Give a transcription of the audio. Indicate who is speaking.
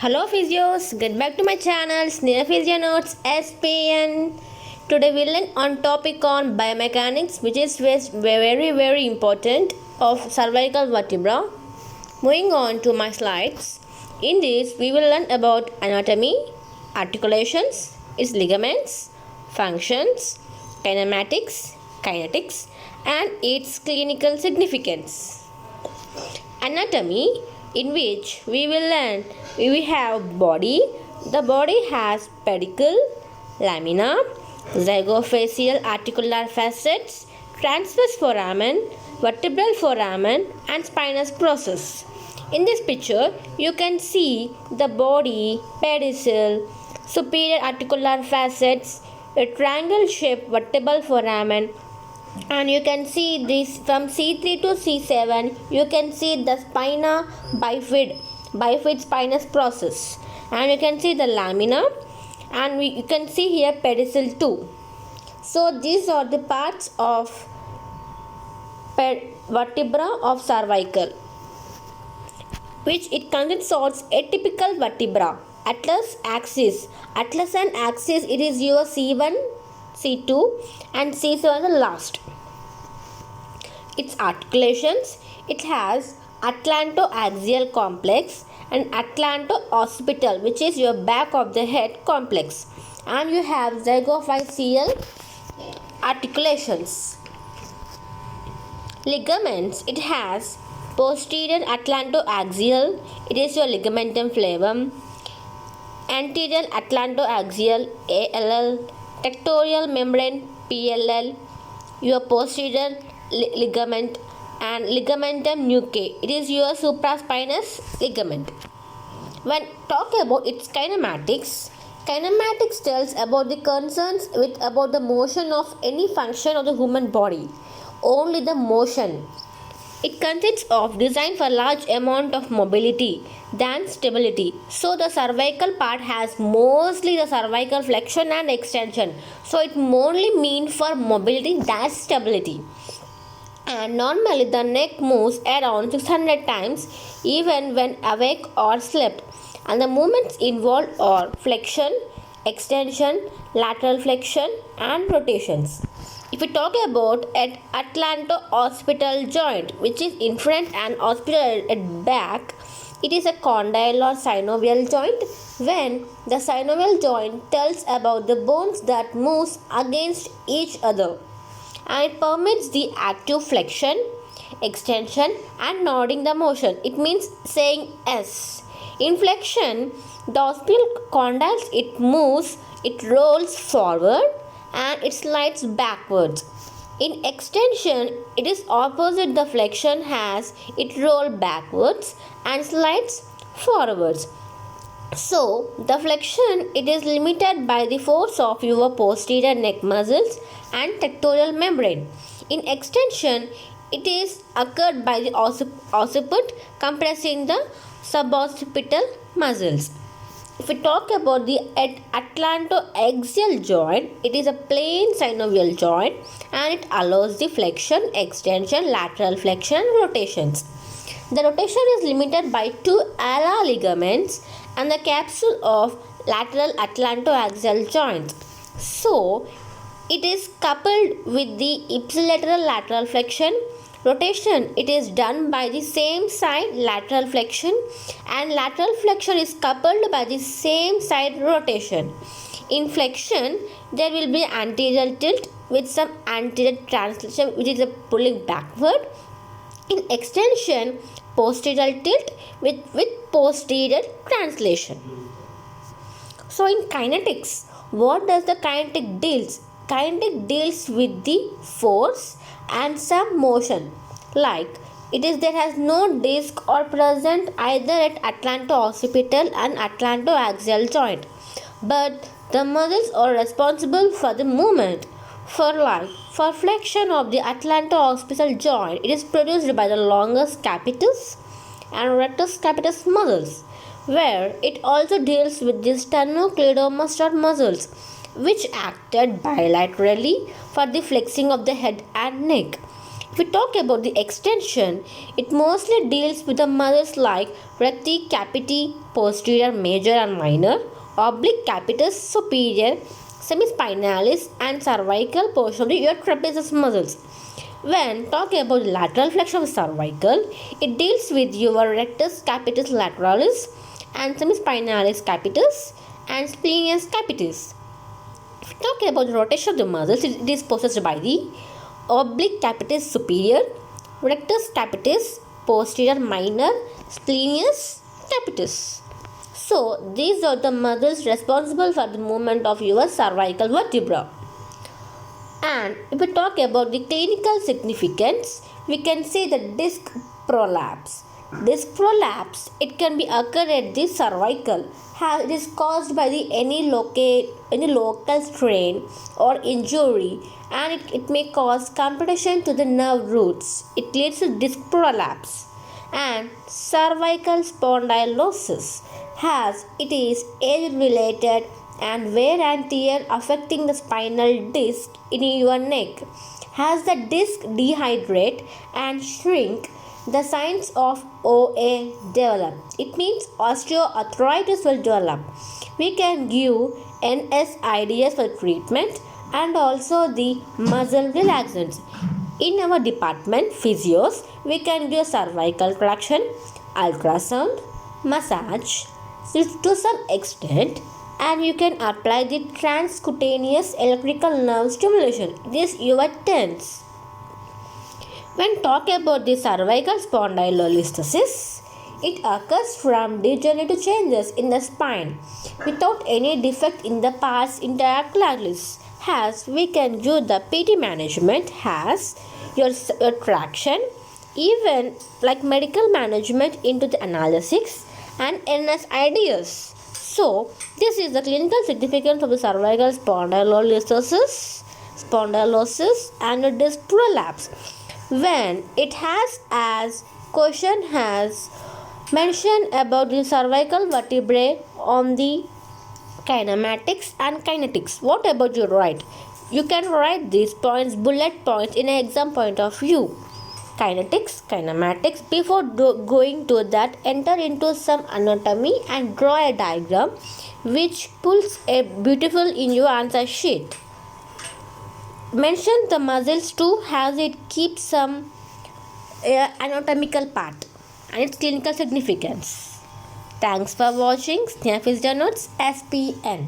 Speaker 1: Hello physios, get back to my channel Sneha Physio Notes SPN. Today we'll learn on topic on biomechanics, which is very important of cervical vertebra. Moving on to my slides. In this we will learn about anatomy, articulations, its ligaments, functions, kinematics, kinetics and its clinical significance. Anatomy, in which we will learn we have body. The body has pedicle, lamina, zygofacial articular facets, transverse foramen, vertebral foramen and spinous process. In this picture you can see the body, pedicel, superior articular facets, a triangle shaped vertebral foramen, and you can see this from C3 to C7. You can see the spina bifid spinous process, and you can see the lamina, and you can see here pedicel too. So these are the parts of vertebra of cervical, which it consists of atypical vertebra. Atlas and axis, it is your C1, C2 and C7 the last. Its articulations, it has atlantoaxial complex and atlanto-occipital, which is your back of the head complex, and you have zygofacial articulations. Ligaments, it has posterior atlantoaxial, it is your ligamentum flavum, anterior atlantoaxial ALL, tectorial membrane PLL, your posterior ligament, and ligamentum nuchae, it is your supraspinous ligament. When talking about its kinematics tells about the concerns about the motion of any function of the human body, only the motion. It consists of design for large amount of mobility than stability. So the cervical part has mostly the cervical flexion and extension. So it only means for mobility than stability. And normally the neck moves around 600 times even when awake or slept. And the movements involved are flexion, extension, lateral flexion and rotations. If we talk about an atlanto-occipital joint, which is in front and occipital at back, it is a condyle or synovial joint. When the synovial joint tells about the bones that moves against each other, and it permits the active flexion, extension and nodding the motion. It means saying S. In flexion, the occipital condyles, it moves, it rolls forward and it slides backwards. In extension, it is opposite the flexion, has it roll backwards and slides forwards. So the flexion, it is limited by the force of your posterior neck muscles and tectorial membrane. In extension, it is occurred by the occiput compressing the suboccipital muscles. If we talk about the atlantoaxial joint, it is a plain synovial joint and it allows the flexion, extension, lateral flexion and rotations. The rotation is limited by two ala ligaments and the capsule of lateral atlantoaxial joint. So, it is coupled with the ipsilateral lateral flexion. Rotation, it is done by the same side lateral flexion, and lateral flexion is coupled by the same side rotation. In flexion, there will be anterior tilt with some anterior translation, which is a pulling backward. In extension, posterior tilt with posterior translation. So in kinetics, what does the kinetic deals? Kinetic deals with the force and some motion, like it is there has no disc or present either at atlanto-occipital and atlantoaxial joint, but the muscles are responsible for the movement. For flexion of the atlanto-occipital joint, it is produced by the longus capitis and rectus capitis muscles, where it also deals with the sternocleidomastoid muscles, which acted bilaterally for the flexing of the head and neck. If we talk about the extension, it mostly deals with the muscles like recti, capiti, posterior, major and minor, oblique, capitis, superior, semispinalis and cervical portion of your trapezius muscles. When talking about lateral flexion of cervical, it deals with your rectus capitis lateralis and semispinalis capitis and splenius capitis. If we talk about the rotation of the muscles, it is possessed by the oblique capitis superior, rectus capitis posterior minor, splenius capitis. So, these are the muscles responsible for the movement of your cervical vertebra. And if we talk about the clinical significance, we can say the disc prolapse. Disc prolapse, it can be occur at the cervical. It is caused by any local strain or injury, and it may cause compression to the nerve roots. It leads to disc prolapse. And cervical spondylosis, as it is age related and wear and tear affecting the spinal disc in your neck. As the disc dehydrate and shrink, the signs of OA develop. It means osteoarthritis will develop. We can give NSAIDs for treatment and also the muscle relaxants. In our department, physios, we can give cervical traction, ultrasound, massage to some extent, and you can apply the transcutaneous electrical nerve stimulation. This your TENS. When talking about the cervical spondylolisthesis, it occurs from degenerative changes in the spine without any defect in the pars interocularis. As we can do the PT management has your traction, even like medical management into the analysis and NSAIDs. So, this is the clinical significance of the cervical spondylolisthesis and the disc prolapse. When it has as question has mentioned about the cervical vertebrae on the kinematics and kinetics. What about you write? You can write these points, bullet points in an exam point of view. Kinetics, kinematics. Before going to that, enter into some anatomy and draw a diagram which pulls a beautiful in your answer sheet. Mention the muscles too, as it keeps some anatomical part and its clinical significance. Thanks for watching Sneha Physical Notes SPN.